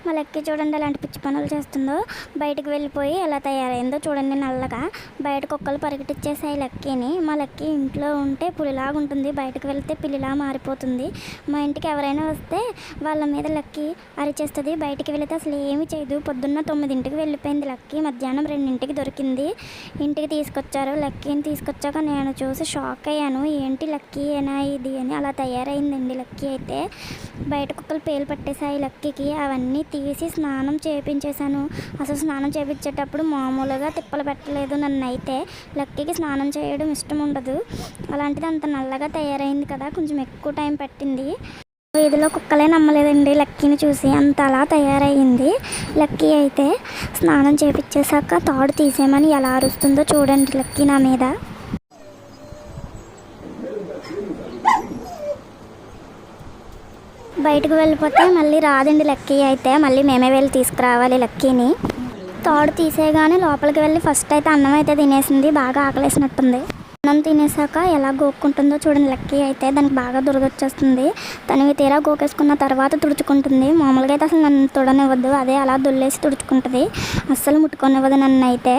మా లక్కీ చూడండి ఎలాంటి పిచ్చి పనులు చేస్తుందో. బయటకు వెళ్ళిపోయి ఎలా తయారైందో చూడండి నల్లగా. బయట కుక్కలు పరిగెట్టించేసాయి లక్కీని. మా లక్కీ ఇంట్లో ఉంటే పులిలాగా ఉంటుంది, బయటకు వెళ్తే పిల్లిలా మారిపోతుంది. మా ఇంటికి ఎవరైనా వస్తే వాళ్ళ మీద లక్కీ అరిచేస్తుంది. బయటికి వెళితే అసలు ఏమీ చేయదు. పొద్దున్న 9ంటికి వెళ్ళిపోయింది లక్కీ, మధ్యాహ్నం 2ంటికి దొరికింది. ఇంటికి తీసుకొచ్చారు. లక్కీని తీసుకొచ్చాక నేను చూసి షాక్ అయ్యాను. ఏంటి లక్కీ ఏనా ఇది అని. అలా తయారైందండి లక్కీ అయితే. బయట కుక్కలు పేలు పట్టేశాయి లక్కీకి. అవన్నీ తీసి స్నానం చేయించేశాను. అసలు స్నానం చేయించేటప్పుడు మామూలుగా తిప్పలు పెట్టలేదు నన్ను అయితే. లక్కీకి స్నానం చేయడం ఇష్టం ఉండదు, అలాంటిది అంత నల్లగా తయారైంది కదా, కొంచెం ఎక్కువ టైం పట్టింది. వీధిలో కుక్కలే నమ్మలేదండి లక్కీని చూసి, అంత అలా తయారయ్యింది. లక్కీ అయితే స్నానం చేయించేశాక తాడు తీసేయమని ఎలా అరుస్తుందో చూడండి లక్కీ నా మీద. బయటకు వెళ్ళిపోతే మళ్ళీ రాదండి లక్కీ అయితే. మళ్ళీ మేమే వెళ్ళి తీసుకురావాలి లక్కీని. తాడు తీసేయగానే లోపలికి వెళ్ళి ఫస్ట్ అయితే అన్నం అయితే తినేసింది. బాగా ఆకలేసినట్టుంది. అన్నం తినేసాక ఎలా గోక్కుంటుందో చూడండి లక్కీ అయితే. దానికి బాగా దురదొచ్చేస్తుంది. తనవి తీరా గోకేసుకున్న తర్వాత తుడుచుకుంటుంది. మామూలుగా అయితే అసలు నన్ను తుడనివ్వద్దు, అదే అలా దుల్లేసి తుడుచుకుంటుంది. అస్సలు ముట్టుకొనివ్వదు నన్ను అయితే.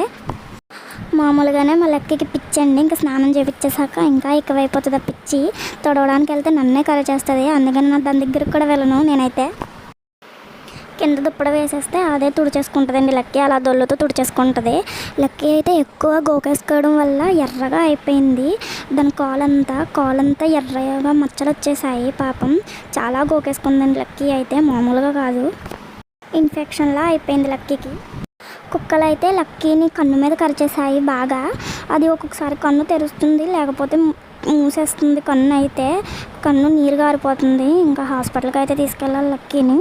మామూలుగానే మా లక్కీకి పిచ్చి అండి. ఇంకా స్నానం చేయించేసాక ఇంకా ఎక్కువైపోతుంది ఆ పిచ్చి. తొడవడానికి వెళ్తే నన్నే కర్ర చేస్తుంది. అందుకని నా దాని దగ్గరికి కూడా వెళ్ళను నేనైతే. కింద దుప్పడ వేసేస్తే అదే తుడిచేసుకుంటుందండి లక్కీ. అలా దొల్లుతో తుడిచేసుకుంటుంది. లక్కీ అయితే ఎక్కువ గోకేసుకోవడం వల్ల ఎర్రగా అయిపోయింది. దాని కాలంతా ఎర్రగా మచ్చలు వచ్చేసాయి పాపం. చాలా గోకేసుకుందండి లక్కీ అయితే, మామూలుగా కాదు. ఇన్ఫెక్షన్లా అయిపోయింది లక్కీకి. కుక్కలు అయితే లక్కీని కన్ను మీద కరిచేసాయి బాగా. అది ఒక్కొక్కసారి కన్ను తెరుస్తుంది, లేకపోతే మూసేస్తుంది. కన్ను అయితే నీరు గారిపోతుంది. ఇంకా హాస్పిటల్కి అయితే తీసుకెళ్ళాలి లక్కీని.